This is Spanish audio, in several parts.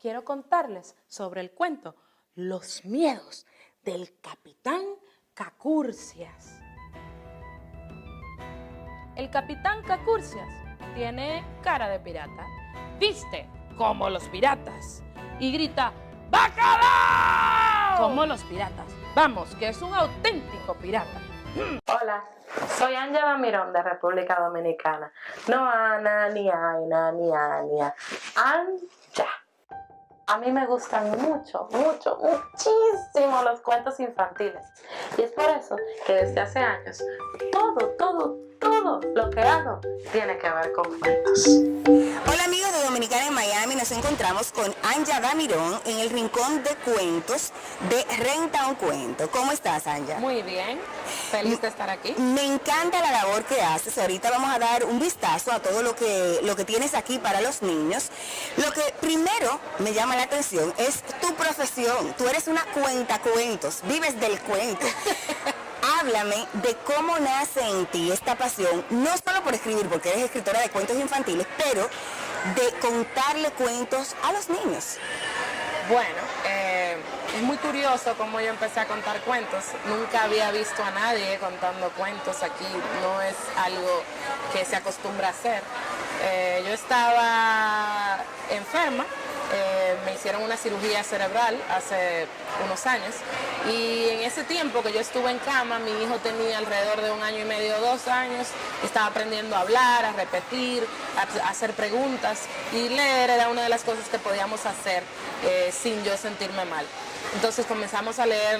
quiero contarles sobre el cuento Los miedos del Capitán Cacurcias. El Capitán Cacurcias tiene cara de pirata, viste como los piratas y grita ¡Bacalao! Como los piratas. Vamos, que es un auténtico pirata. Hola, soy Anja Damirón de República Dominicana. No Ana, ni Aina, ni Ania. Anja. A mí me gustan muchísimo los cuentos infantiles. Y es por eso que desde hace años todo lo que hago tiene que ver con cuentos. Hola amigos de Dominicana en Miami, nos encontramos con Anja Damirón en el Rincón de Cuentos de Renta un Cuento. ¿Cómo estás, Anja? Muy bien, feliz de estar aquí. Me encanta la labor que haces. Ahorita vamos a dar un vistazo a todo lo que tienes aquí para los niños. Lo que primero me llama la atención es tu profesión. Tú eres una cuentacuentos, vives del cuento. Háblame de cómo nace en ti esta pasión, no solo por escribir, porque eres escritora de cuentos infantiles, pero de contarle cuentos a los niños. Bueno, es muy curioso cómo yo empecé a contar cuentos. Nunca había visto a nadie contando cuentos aquí, no es algo que se acostumbra a hacer. Yo estaba enferma, me hicieron una cirugía cerebral hace unos años y en ese tiempo que yo estuve en cama, mi hijo tenía alrededor de 1 año y medio, 2 años, estaba aprendiendo a hablar, a repetir, a hacer preguntas, y leer era una de las cosas que podíamos hacer sin yo sentirme mal. Entonces comenzamos a leer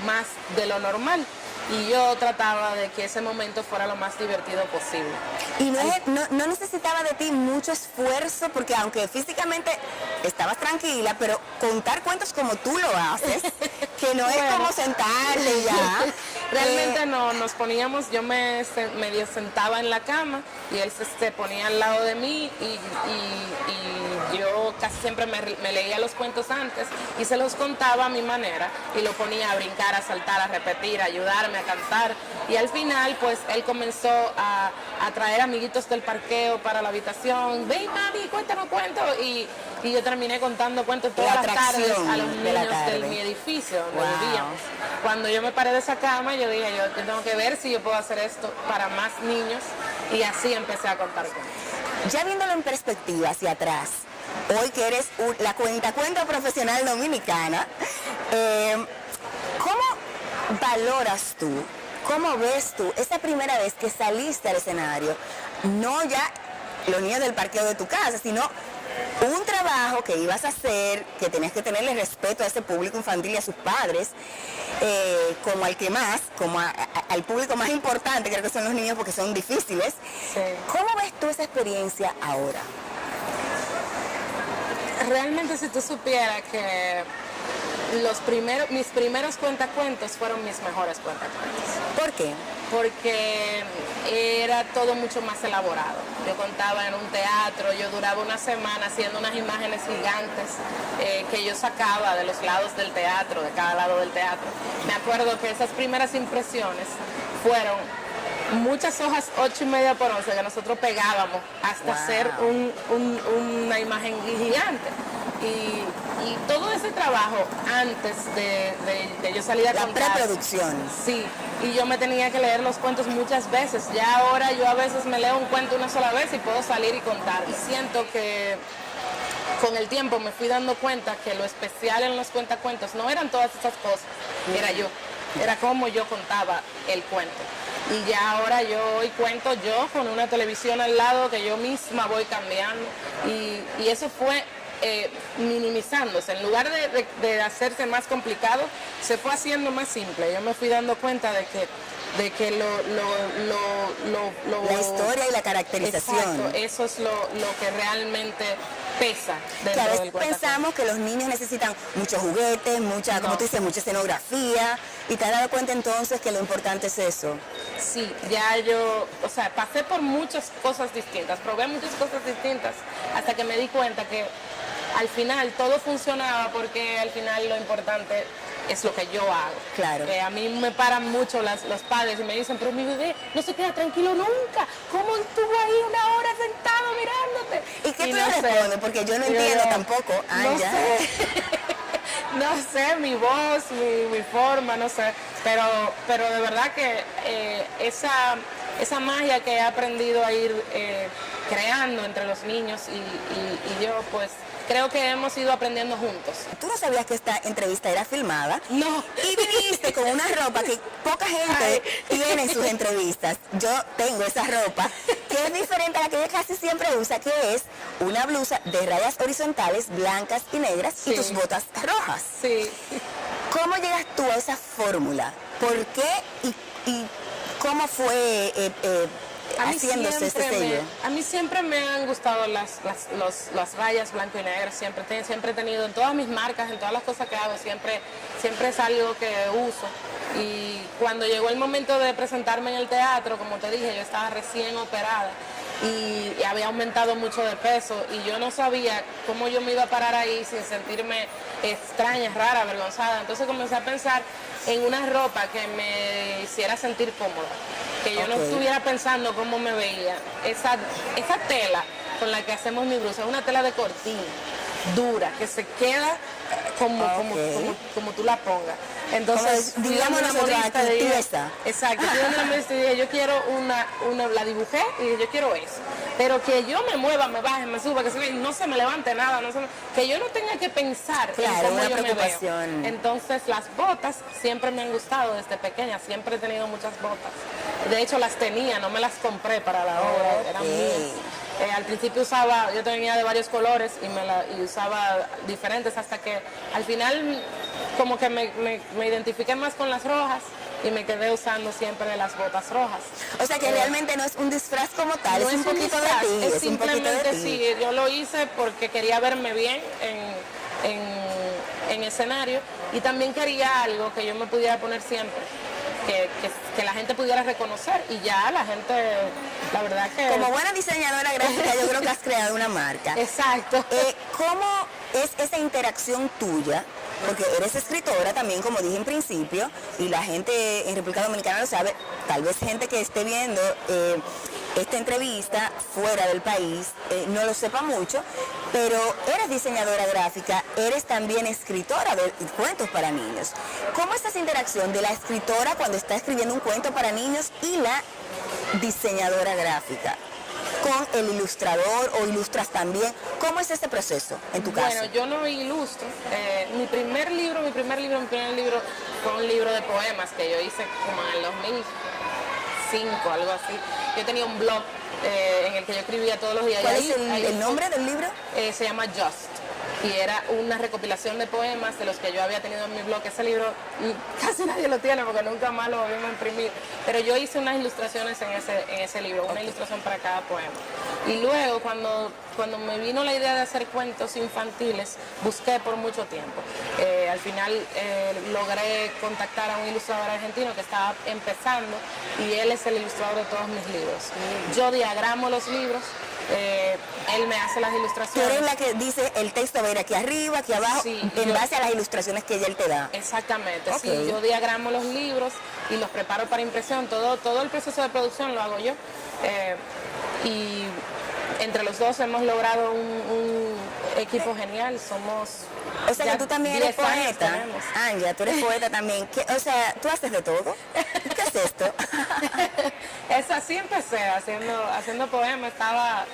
más de lo normal. Y yo trataba de que ese momento fuera lo más divertido posible. Y no necesitaba de ti mucho esfuerzo, porque aunque físicamente estabas tranquila, pero contar cuentos como tú lo haces, que no es como sentarte y ya. Realmente no, nos poníamos, yo medio sentaba en la cama y él se ponía al lado de mí y yo casi siempre me leía los cuentos antes y se los contaba a mi manera y lo ponía a brincar, a saltar, a repetir, a ayudarme a cantar, y al final pues él comenzó a traer amiguitos del parqueo para la habitación. Ven mami, cuéntame cuentos, y yo terminé contando cuentos todas las tardes a los niños de mi edificio donde vivíamos. Cuando yo me paré de esa cama, yo dije, yo tengo que ver si yo puedo hacer esto para más niños, y así empecé a contar cuentos. Ya viéndolo en perspectiva hacia atrás, hoy que eres la cuentacuento profesional dominicana, ¿cómo valoras tú, cómo ves tú esa primera vez que saliste al escenario? No ya los niños del parqueo de tu casa, sino un trabajo que ibas a hacer, que tenías que tenerle respeto a ese público infantil y a sus padres, como al que más, como al público más importante, creo que son los niños porque son difíciles. Sí. ¿Cómo ves tú esa experiencia ahora? Realmente, si tú supieras que mis primeros cuentacuentos fueron mis mejores cuentacuentos. ¿Por qué? Porque era todo mucho más elaborado. Yo contaba en un teatro, yo duraba una semana haciendo unas imágenes gigantes que yo sacaba de los lados del teatro, de cada lado del teatro. Me acuerdo que esas primeras impresiones fueron muchas hojas 8,5 por 11 que nosotros pegábamos hasta hacer una imagen gigante. Y todo ese trabajo antes de yo salir a contar. La preproducción. Sí, y yo me tenía que leer los cuentos muchas veces. Ya ahora yo a veces me leo un cuento una sola vez y puedo salir y contar. Y siento que con el tiempo me fui dando cuenta que lo especial en los cuentacuentos no eran todas esas cosas, era yo. Era como yo contaba el cuento. Y ya ahora yo hoy cuento yo con una televisión al lado que yo misma voy cambiando. Y eso fue minimizándose. En lugar de hacerse más complicado, se fue haciendo más simple. Yo me fui dando cuenta de que la historia y la caracterización. Exacto, eso es lo que realmente pesa dentro del cuento. Pensamos que los niños necesitan muchos juguetes, como tú dices, mucha escenografía, y te has dado cuenta entonces que lo importante es eso. Sí, ya yo, pasé por muchas cosas distintas, probé muchas cosas distintas, hasta que me di cuenta que al final todo funcionaba, porque al final lo importante es lo que yo hago. Claro. A mí me paran mucho los padres y me dicen, pero mi bebé no se queda tranquilo nunca. ¿Cómo estuvo ahí una hora sentado mirándote? ¿Y qué tú le respondes? Porque yo no entiendo tampoco. No sé. No sé, mi voz, mi forma, no sé. Pero de verdad que esa magia que he aprendido a ir creando entre los niños y yo, pues creo que hemos ido aprendiendo juntos. ¿Tú no sabías que esta entrevista era filmada? No. Y viniste con una ropa que poca gente tiene en sus entrevistas. Yo tengo esa ropa, que es diferente a la que ella casi siempre usa, que es una blusa de rayas horizontales blancas y negras y tus botas rojas. Sí. ¿Cómo llegas tú a esa fórmula? ¿Por qué y cómo fue haciéndose ese sello? A mí siempre me han gustado las rayas blanco y negro, siempre he tenido en todas mis marcas, en todas las cosas que hago, siempre es algo que uso. Y cuando llegó el momento de presentarme en el teatro, como te dije, yo estaba recién operada y había aumentado mucho de peso y yo no sabía cómo yo me iba a parar ahí sin sentirme extraña, rara, avergonzada. Entonces comencé a pensar en una ropa que me hiciera sentir cómoda, que yo no estuviera pensando cómo me veía. Esa tela con la que hacemos mi blusa es una tela de cortina, dura, que se queda como tú la pongas. Entonces, digamos la modista de pieza. Exacto, y dije, yo quiero la dibujé y dije, yo quiero eso. Pero que yo me mueva, me baje, me suba, que no se me levante nada, que yo no tenga que pensar en cómo yo me veo. Entonces, las botas siempre me han gustado desde pequeña, siempre he tenido muchas botas. De hecho, las tenía, no me las compré para la obra, eran mías. Al principio yo tenía de varios colores y usaba diferentes hasta que al final como que me identifiqué más con las rojas y me quedé usando siempre las botas rojas. O sea que realmente no es un disfraz como tal, no es un poquito de ti. Es simplemente sí, yo lo hice porque quería verme bien en escenario y también quería algo que yo me pudiera poner siempre. Que la gente pudiera reconocer y ya la gente, la verdad que... Como buena diseñadora gráfica yo creo que has creado una marca. Exacto. ¿Cómo es esa interacción tuya? Porque eres escritora también, como dije en principio, y la gente en República Dominicana lo sabe, tal vez gente que esté viendo esta entrevista fuera del país no lo sepa mucho, pero eres diseñadora gráfica, eres también escritora de cuentos para niños. ¿Cómo es esa interacción de la escritora cuando está escribiendo un cuento para niños y la diseñadora gráfica? Con el ilustrador o ilustras también. ¿Cómo es ese proceso en tu caso? Bueno, yo no ilustro. Mi primer libro fue un libro de poemas que yo hice como en el 2005, algo así. Yo tenía un blog en el que yo escribía todos los días. ¿Cuál es el nombre del libro? Se llama Just. Y era una recopilación de poemas de los que yo había tenido en mi blog. Ese libro casi nadie lo tiene porque nunca más lo volvimos a imprimir. Pero yo hice unas ilustraciones en ese libro, una ilustración para cada poema. Y luego cuando me vino la idea de hacer cuentos infantiles, busqué por mucho tiempo. Al final logré contactar a un ilustrador argentino que estaba empezando y él es el ilustrador de todos mis libros. Yo diagramo los libros. Él me hace las ilustraciones. Tú eres la que dice el texto, ver aquí arriba, aquí abajo, sí, en base a las ilustraciones que él te da. Exactamente, sí, yo diagramo los libros y los preparo para impresión, todo el proceso de producción lo hago yo. Y entre los dos hemos logrado un equipo genial, somos... O sea que tú también eres poeta. Anja, tú eres poeta también. O sea, ¿tú haces de todo? ¿Qué es esto? Es así empecé, haciendo poemas, estaba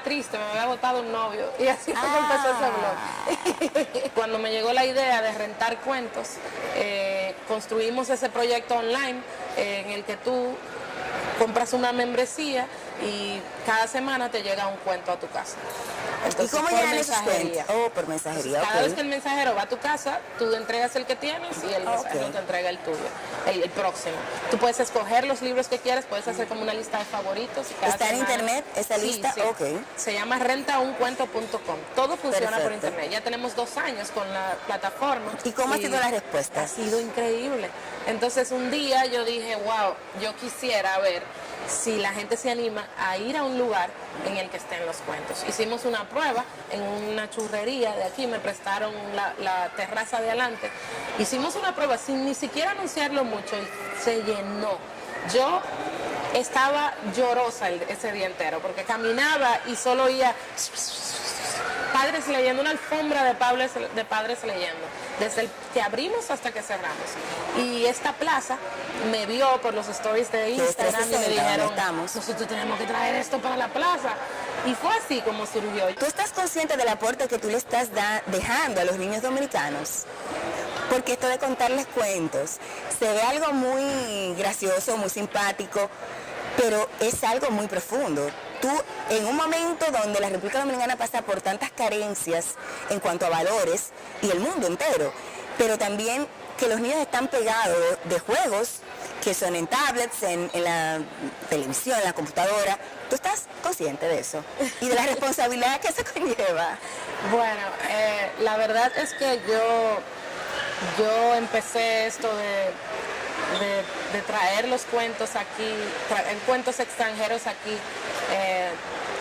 triste, me había botado un novio y así fue que empezó ese blog. Cuando me llegó la idea de rentar cuentos, construimos ese proyecto online en el que tú compras una membresía y cada semana te llega un cuento a tu casa. Entonces, ¿y cómo llegan esos cuentos? Por mensajería. Entonces, cada vez que el mensajero va a tu casa, tú entregas el que tienes y el mensajero te entrega el tuyo, el próximo. Tú puedes escoger los libros que quieres, puedes hacer como una lista de favoritos. Y cada ¿está en internet esa lista? Sí. Se llama rentauncuento.com. Todo funciona por internet. Ya tenemos 2 años con la plataforma. ¿Y cómo ha sido la respuesta? Ha sido increíble. Entonces un día yo dije, wow, yo quisiera ver si la gente se anima a ir a un lugar en el que estén los cuentos. Hicimos una prueba en una churrería de aquí, me prestaron la terraza de adelante. Hicimos una prueba sin ni siquiera anunciarlo mucho y se llenó. Yo estaba llorosa ese día entero porque caminaba y solo oía padres leyendo, una alfombra de padres leyendo, desde el que abrimos hasta que cerramos. Y esta plaza me vio por los stories de Instagram y me dijeron, nosotros tenemos que traer esto para la plaza. Y fue así como surgió. ¿Tú estás consciente del aporte que tú le estás dejando a los niños dominicanos? Porque esto de contarles cuentos se ve algo muy gracioso, muy simpático, pero es algo muy profundo. Tú, en un momento donde la República Dominicana pasa por tantas carencias en cuanto a valores, y el mundo entero, pero también que los niños están pegados de juegos que son en tablets, en la televisión, en la computadora. ¿Tú estás consciente de eso? Y de la responsabilidad que eso conlleva. Bueno, la verdad es que yo empecé esto de traer los cuentos aquí, traer cuentos extranjeros aquí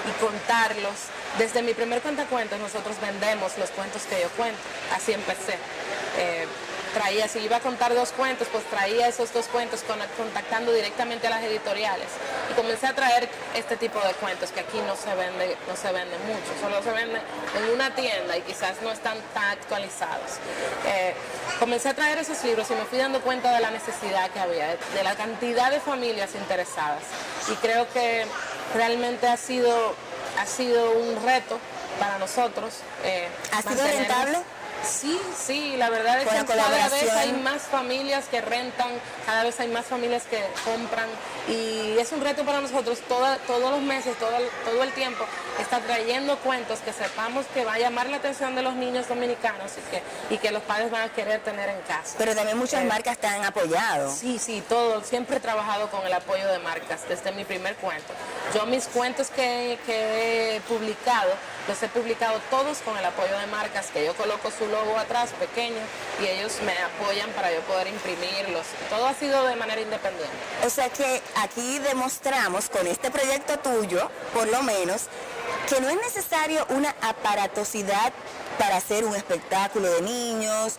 y contarlos. Desde mi primer cuentacuentos nosotros vendemos los cuentos que yo cuento, así empecé. Si iba a contar 2 cuentos, pues traía esos 2 cuentos contactando directamente a las editoriales. Y comencé a traer este tipo de cuentos que aquí no se vende mucho, solo se vende en una tienda y quizás no están tan actualizados. Comencé a traer esos libros y me fui dando cuenta de la necesidad que había, de la cantidad de familias interesadas. Y creo que realmente ha sido un reto para nosotros. ¿Ha sido rentable? Sí, la verdad es que cada vez hay más familias que rentan, cada vez hay más familias que compran y es un reto para nosotros todos los meses, todo el tiempo, estar trayendo cuentos que sepamos que va a llamar la atención de los niños dominicanos y que los padres van a querer tener en casa. Pero también muchas marcas te han apoyado. Sí, siempre he trabajado con el apoyo de marcas desde mi primer cuento. Yo mis cuentos que he publicado, los he publicado todos con el apoyo de marcas, que yo coloco su logo atrás pequeño y ellos me apoyan para yo poder imprimirlos. Todo ha sido de manera independiente. O sea que aquí demostramos con este proyecto tuyo, por lo menos, que no es necesario una aparatosidad para hacer un espectáculo de niños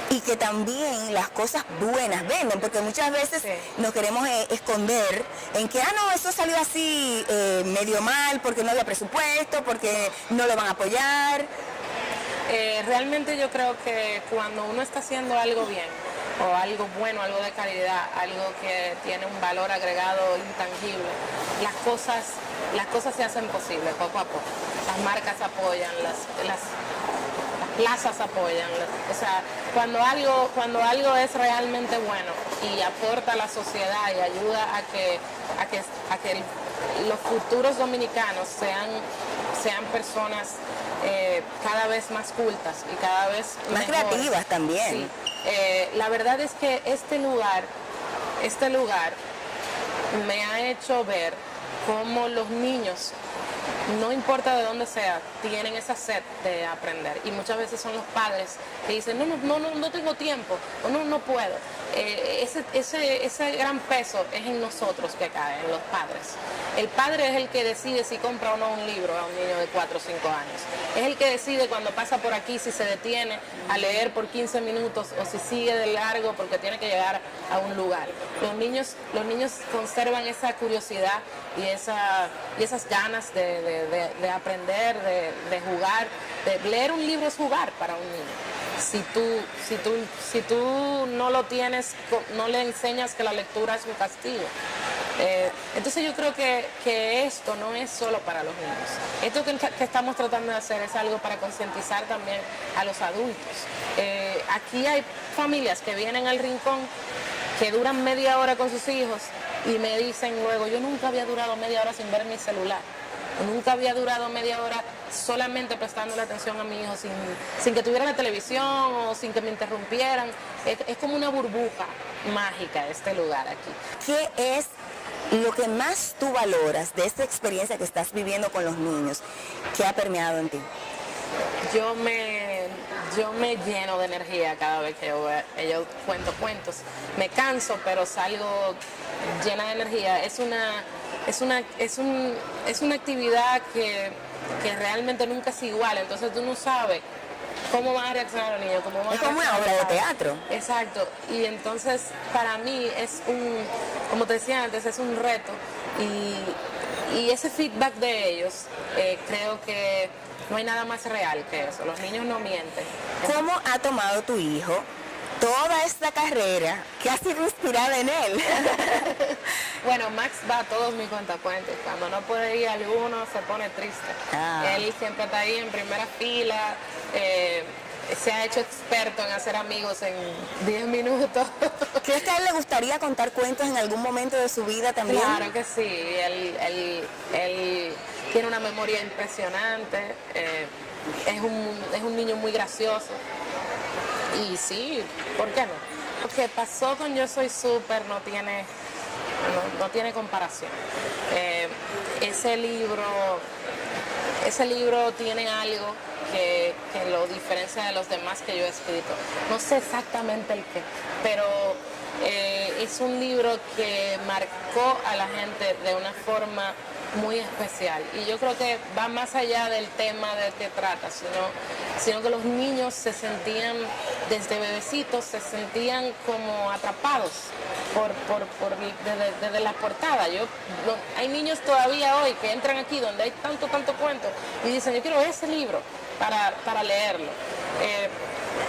y que también las cosas buenas venden, porque muchas veces nos queremos esconder en que, no, eso salió así medio mal porque no había presupuesto, porque no lo van a apoyar. Realmente yo creo que cuando uno está haciendo algo bien, o algo bueno, algo de calidad, algo que tiene un valor agregado intangible, las cosas se hacen posibles poco a poco. Las marcas apoyan, las plazas apoyan, o sea, cuando algo es realmente bueno y aporta a la sociedad y ayuda a que los futuros dominicanos sean personas cada vez más cultas y cada vez más creativas también. Sí. La verdad es que este lugar me ha hecho ver cómo los niños, no importa de dónde sea, tienen esa sed de aprender. Y muchas veces son los padres que dicen, no tengo tiempo, o no puedo. Ese gran peso es en nosotros que cae, en los padres. El padre es el que decide si compra o no un libro a un niño de 4 o 5 años. Es el que decide cuando pasa por aquí si se detiene a leer por 15 minutos o si sigue de largo porque tiene que llegar a un lugar. Los niños conservan esa curiosidad y esas ganas de aprender, de jugar. Leer un libro es jugar para un niño. Si tú no lo tienes, no le enseñas que la lectura es un castigo. Entonces yo creo que esto no es solo para los niños. Esto que estamos tratando de hacer es algo para concientizar también a los adultos. Aquí hay familias que vienen al rincón que duran media hora con sus hijos y me dicen luego, yo nunca había durado media hora sin ver mi celular. Nunca había durado media hora solamente prestándole atención a mi hijo sin que tuviera la televisión o sin que me interrumpieran. Es como una burbuja mágica este lugar aquí. ¿Qué es lo que más tú valoras de esta experiencia que estás viviendo con los niños? ¿Qué ha permeado en ti? Yo yo me lleno de energía cada vez que yo cuento cuentos. Me canso, pero salgo llena de energía. Es una actividad que realmente nunca es igual, entonces tú no sabes cómo van a reaccionar los niños, cómo van Es a como una obra de teatro. Exacto, y entonces para mí es como te decía antes, es un reto y ese feedback de ellos, creo que no hay nada más real que eso, los niños no mienten. ¿Cómo ha tomado tu hijo toda esta carrera que ha sido inspirada en él? Bueno, Max va a todos mis cuentacuentos. Cuando no puede ir alguno, se pone triste. Él siempre está ahí en primera fila. Se ha hecho experto en hacer amigos en 10 minutos. ¿Crees que a él le gustaría contar cuentos en algún momento de su vida también? Claro que sí. Él tiene una memoria impresionante. Es un niño muy gracioso. Y sí, ¿por qué no? Lo que pasó con Yo Soy Súper no tiene comparación. Ese libro tiene algo que lo diferencia de los demás que yo he escrito. No sé exactamente el qué, pero es un libro que marcó a la gente de una forma muy especial. Y yo creo que va más allá del tema del que trata, sino que los niños se sentían, desde bebecitos, se sentían como atrapados desde la portada. Hay niños todavía hoy que entran aquí donde hay tanto cuento y dicen, yo quiero ese libro para leerlo.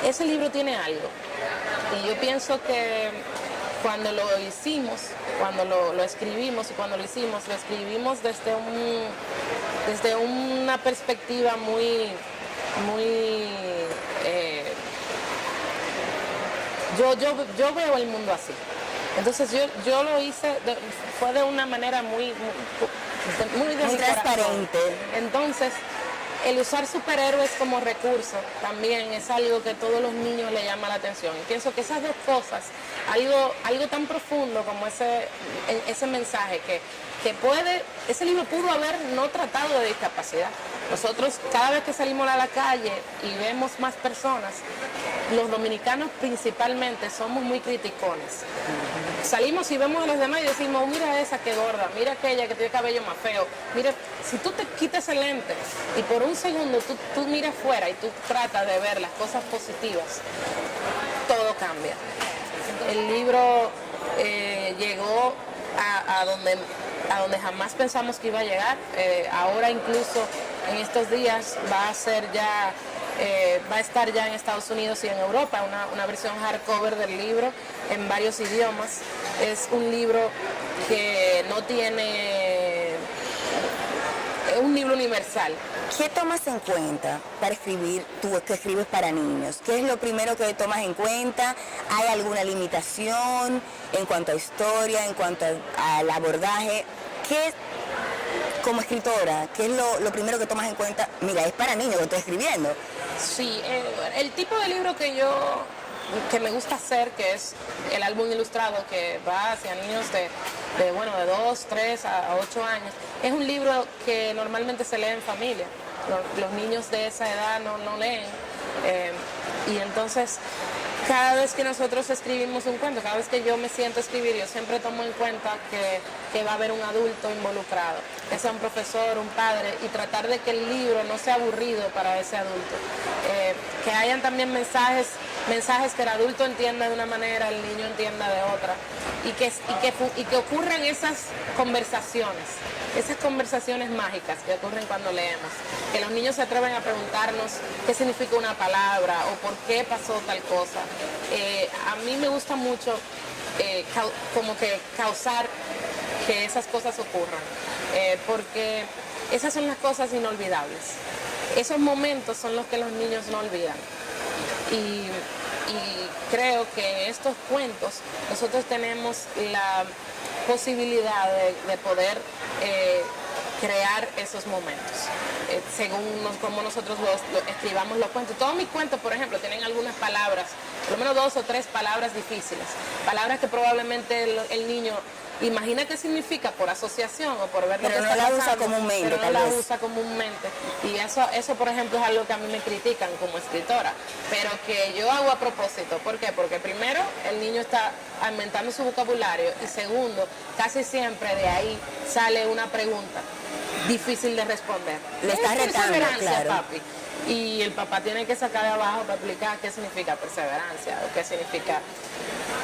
Ese libro tiene algo. Y yo pienso que cuando lo hicimos, cuando lo escribimos y cuando lo escribimos desde una perspectiva muy yo veo el mundo así. Entonces yo lo hice, fue de una manera muy transparente. Entonces, el usar superhéroes como recurso también es algo que a todos los niños le llama la atención. Y pienso que esas dos cosas, algo tan profundo como ese mensaje ese libro pudo haber no tratado de discapacidad. Nosotros cada vez que salimos a la calle y vemos más personas, los dominicanos principalmente somos muy criticones. Salimos y vemos a los demás y decimos, mira esa que gorda, mira aquella que tiene cabello más feo. Mira, si tú te quitas el lente y por un segundo tú miras fuera y tú tratas de ver las cosas positivas, todo cambia. El libro llegó a donde jamás pensamos que iba a llegar. Ahora incluso en estos días va a estar ya en Estados Unidos y en Europa, una versión hardcover del libro en varios idiomas. Es un libro que no tiene... Es un libro universal. ¿Qué tomas en cuenta para escribir tú que escribes para niños? ¿Qué es lo primero que tomas en cuenta? ¿Hay alguna limitación en cuanto a historia, en cuanto al abordaje? ¿Qué, como escritora, qué es lo primero que tomas en cuenta? Mira, es para niños que estoy escribiendo. Sí, el tipo de libro que me gusta hacer, que es el álbum ilustrado, que va hacia niños de 2, 3 a 8 años, es un libro que normalmente se lee en familia. Los niños de esa edad no leen. Y entonces, cada vez que nosotros escribimos un cuento, cada vez que yo me siento a escribir, yo siempre tomo en cuenta que va a haber un adulto involucrado, que sea un profesor, un padre, y tratar de que el libro no sea aburrido para ese adulto. Que hayan también mensajes que el adulto entienda de una manera, el niño entienda de otra, y que ocurran esas conversaciones mágicas que ocurren cuando leemos, que los niños se atreven a preguntarnos qué significa una palabra o por qué pasó tal cosa. A mí me gusta mucho como que causar que esas cosas ocurran, porque esas son las cosas inolvidables. Esos momentos son los que los niños no olvidan. Y creo que en estos cuentos nosotros tenemos la posibilidad de poder crear esos momentos, según como nosotros escribamos los cuentos. Todos mis cuentos, por ejemplo, tienen algunas palabras, por lo menos 2 o 3 palabras difíciles, palabras que probablemente el niño imagina qué significa por asociación o por ver lo Pero que no está la usa pasando, comúnmente, pero no tal la vez. usa comúnmente. Y eso, por ejemplo, es algo que a mí me critican como escritora, pero que yo hago a propósito. ¿Por qué? Porque primero, el niño está aumentando su vocabulario y segundo, casi siempre de ahí sale una pregunta difícil de responder. Le está ¿Qué es retando, perseverancia, claro. papi? Y el papá tiene que sacar de abajo para explicar qué significa perseverancia o qué significa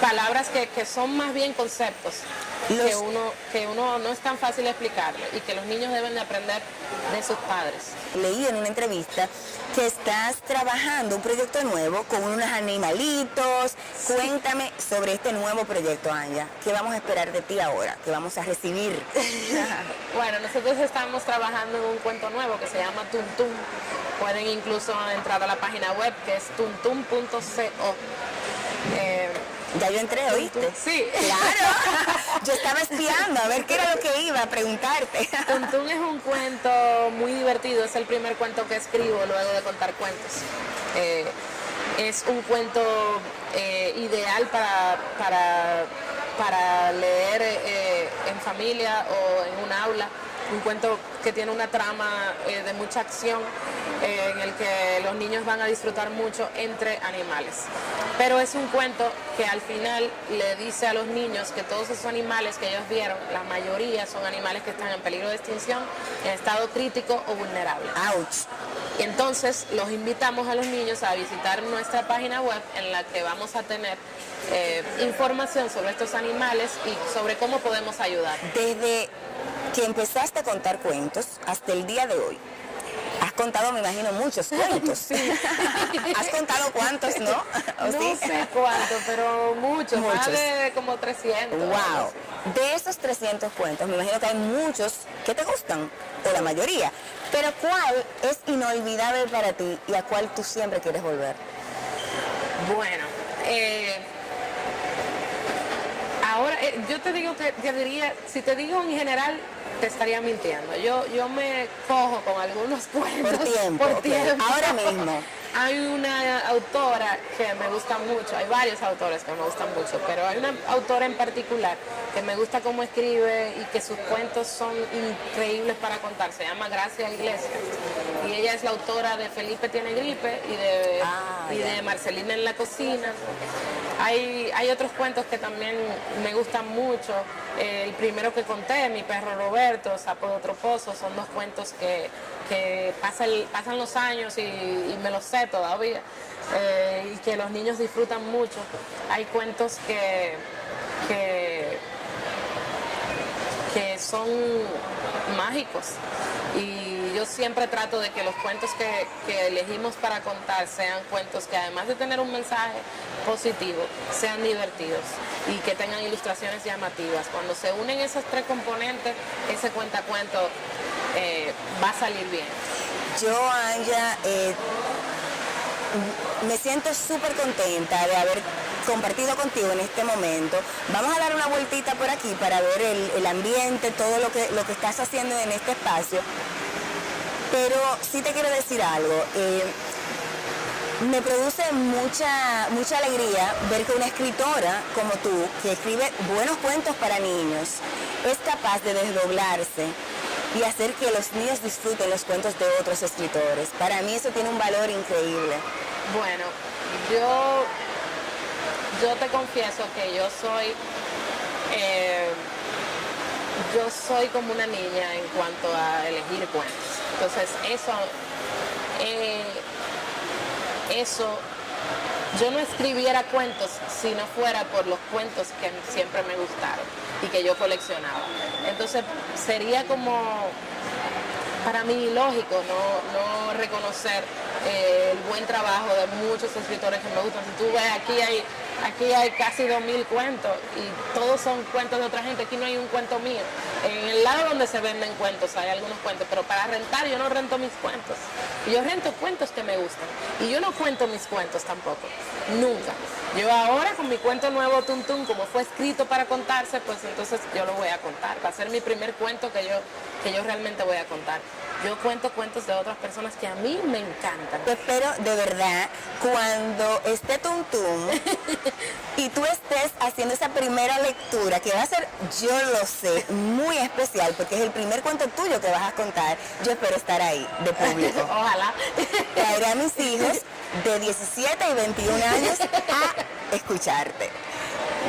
palabras que son más bien conceptos que uno no es tan fácil explicarlo y que los niños deben de aprender de sus padres. Leí en una entrevista que estás trabajando un proyecto nuevo con unos animalitos. Sí. Cuéntame sobre este nuevo proyecto, Anya. ¿Qué vamos a esperar de ti ahora? ¿Qué vamos a recibir? Bueno, nosotros estamos trabajando en un cuento nuevo que se llama Tuntum. Pueden incluso entrar a la página web que es tuntum.co. Ya yo entré, ¿oíste? Sí. Claro. Yo estaba espiando a ver qué era lo que iba a preguntarte. Tuntum es un cuento muy divertido, es el primer cuento que escribo luego de contar cuentos. Es un cuento ideal para leer en familia o en un aula. Un cuento que tiene una trama de mucha acción en el que los niños van a disfrutar mucho entre animales. Pero es un cuento que al final le dice a los niños que todos esos animales que ellos vieron, la mayoría son animales que están en peligro de extinción, en estado crítico o vulnerable. Ouch. Y entonces los invitamos a los niños a visitar nuestra página web en la que vamos a tener información sobre estos animales y sobre cómo podemos ayudar. Desde que empezaste a contar cuentos hasta el día de hoy, has contado, me imagino, muchos cuentos. Sí. ¿Has contado cuántos, no? ¿O No sí? sé cuánto, pero muchos, más Muchos. de como 300. Wow. De esos 300 cuentos, me imagino que hay muchos que te gustan, o la mayoría. Pero ¿cuál es inolvidable para ti y a cuál tú siempre quieres volver? Bueno, ahora yo te digo que diría, si te digo en general, te estaría mintiendo. Yo me cojo con algunos cuentos. Por Por ok. tiempo. Ahora mismo. Hay una autora que me gusta mucho, hay varios autores que me gustan mucho, pero hay una autora en particular que me gusta cómo escribe y que sus cuentos son increíbles para contar. Se llama Gracia Iglesias y ella es la autora de Felipe tiene gripe y de Marcelina en la cocina. Hay otros cuentos que también me gustan mucho. El primero que conté, Mi perro Roberto, Sapo de otro pozo, son dos cuentos que pasan los años y me los sé todavía y que los niños disfrutan mucho. Hay cuentos que son mágicos y yo siempre trato de que los cuentos que elegimos para contar sean cuentos que además de tener un mensaje positivo, sean divertidos y que tengan ilustraciones llamativas. Cuando se unen esos tres componentes, ese cuentacuento va a salir bien. Yo, Anya, me siento súper contenta de haber compartido contigo en este momento. Vamos a dar una vueltita por aquí para ver el ambiente, todo lo que estás haciendo en este espacio. Pero sí te quiero decir algo. Me produce mucha alegría ver que una escritora como tú, que escribe buenos cuentos para niños, es capaz de desdoblarse y hacer que los niños disfruten los cuentos de otros escritores. Para mí eso tiene un valor increíble. Bueno, yo te confieso que yo soy como una niña en cuanto a elegir cuentos. Entonces eso yo no escribiera cuentos si no fuera por los cuentos que siempre me gustaron y que yo coleccionaba. Entonces sería como para mí ilógico no reconocer el buen trabajo de muchos escritores que me gustan. Si tú ves, aquí hay casi 2000 cuentos y todos son cuentos de otra gente. Aquí no hay un cuento mío. En el lado donde se venden cuentos hay algunos cuentos, pero para rentar yo no rento mis cuentos. Yo rento cuentos que me gustan y yo no cuento mis cuentos tampoco, nunca. Yo ahora con mi cuento nuevo Tum Tum, como fue escrito para contarse, pues entonces yo lo voy a contar. Va a ser mi primer cuento que yo realmente voy a contar. Yo cuento cuentos de otras personas que a mí me encantan. Yo espero de verdad cuando esté Tum Tum y tú estés haciendo esa primera lectura, que va a ser, yo lo sé, muy especial, porque es el primer cuento tuyo que vas a contar. Yo espero estar ahí, de público. Ojalá. Traeré a mis hijos de 17 y 21 años a escucharte.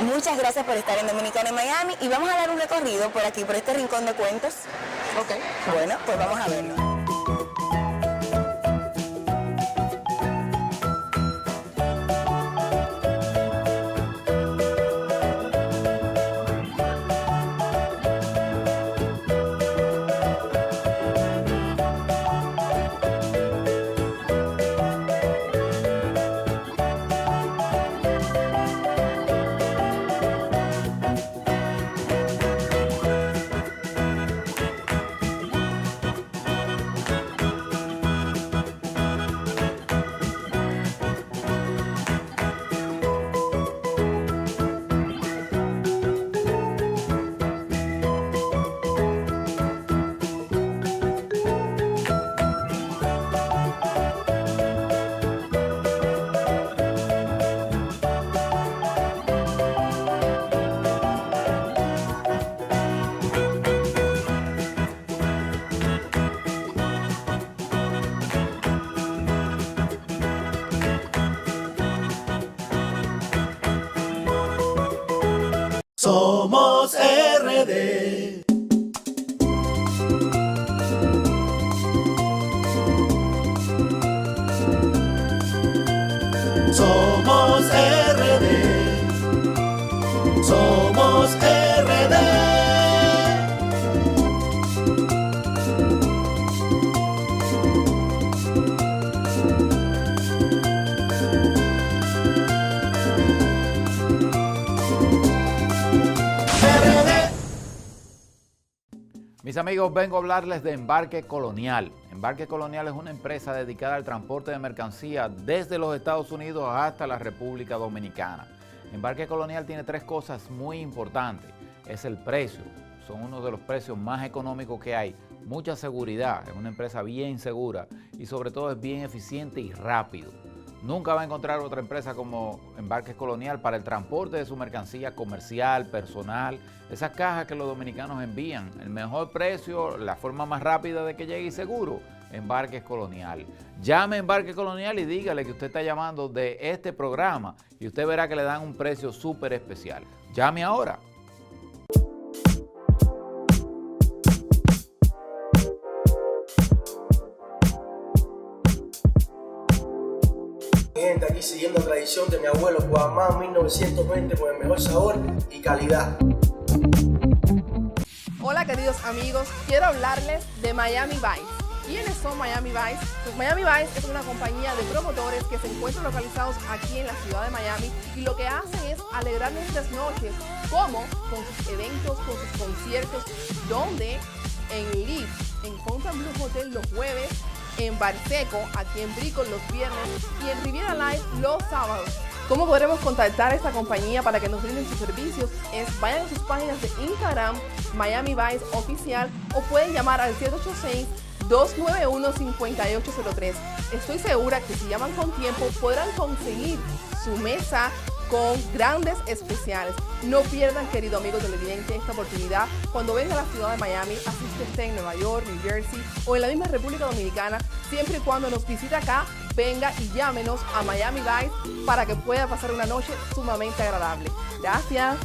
Muchas gracias por estar en Dominicana en Miami y vamos a dar un recorrido por aquí, por este rincón de cuentos. Ok. Bueno, pues vamos a verlo. Somos RD. Somos RD. Somos RD. Mis amigos, vengo a hablarles de Embarque Colonial. Embarque Colonial es una empresa dedicada al transporte de mercancías desde los Estados Unidos hasta la República Dominicana. Embarque Colonial tiene tres cosas muy importantes. Es el precio, son uno de los precios más económicos que hay. Mucha seguridad, es una empresa bien segura y sobre todo es bien eficiente y rápido. Nunca va a encontrar otra empresa como Embarques Colonial para el transporte de su mercancía comercial, personal, esas cajas que los dominicanos envían. El mejor precio, la forma más rápida de que llegue y seguro, Embarques Colonial. Llame a Embarques Colonial y dígale que usted está llamando de este programa y usted verá que le dan un precio súper especial. Llame ahora. Gente, aquí siguiendo la tradición de mi abuelo Guamán 1920 con el mejor sabor y calidad. Hola queridos amigos, quiero hablarles de Miami Vice. ¿Quiénes son Miami Vice? Pues Miami Vice es una compañía de promotores que se encuentran localizados aquí en la ciudad de Miami y lo que hacen es alegrar nuestras noches, como con sus eventos, con sus conciertos, donde en Live, en Fontainebleau Hotel los jueves, en Barseco, aquí en Brico los viernes y en Riviera Live los sábados. ¿Cómo podremos contactar a esta compañía para que nos brinden sus servicios? Vayan a sus páginas de Instagram, Miami Vice Oficial, o pueden llamar al 786-291-5803. Estoy segura que si llaman con tiempo podrán conseguir su mesa con grandes especiales. No pierdan, querido amigo televidente, esta oportunidad. Cuando venga a la ciudad de Miami, así que esté en Nueva York, New Jersey o en la misma República Dominicana, siempre y cuando nos visite acá, venga y llámenos a Miami Vice para que pueda pasar una noche sumamente agradable. Gracias.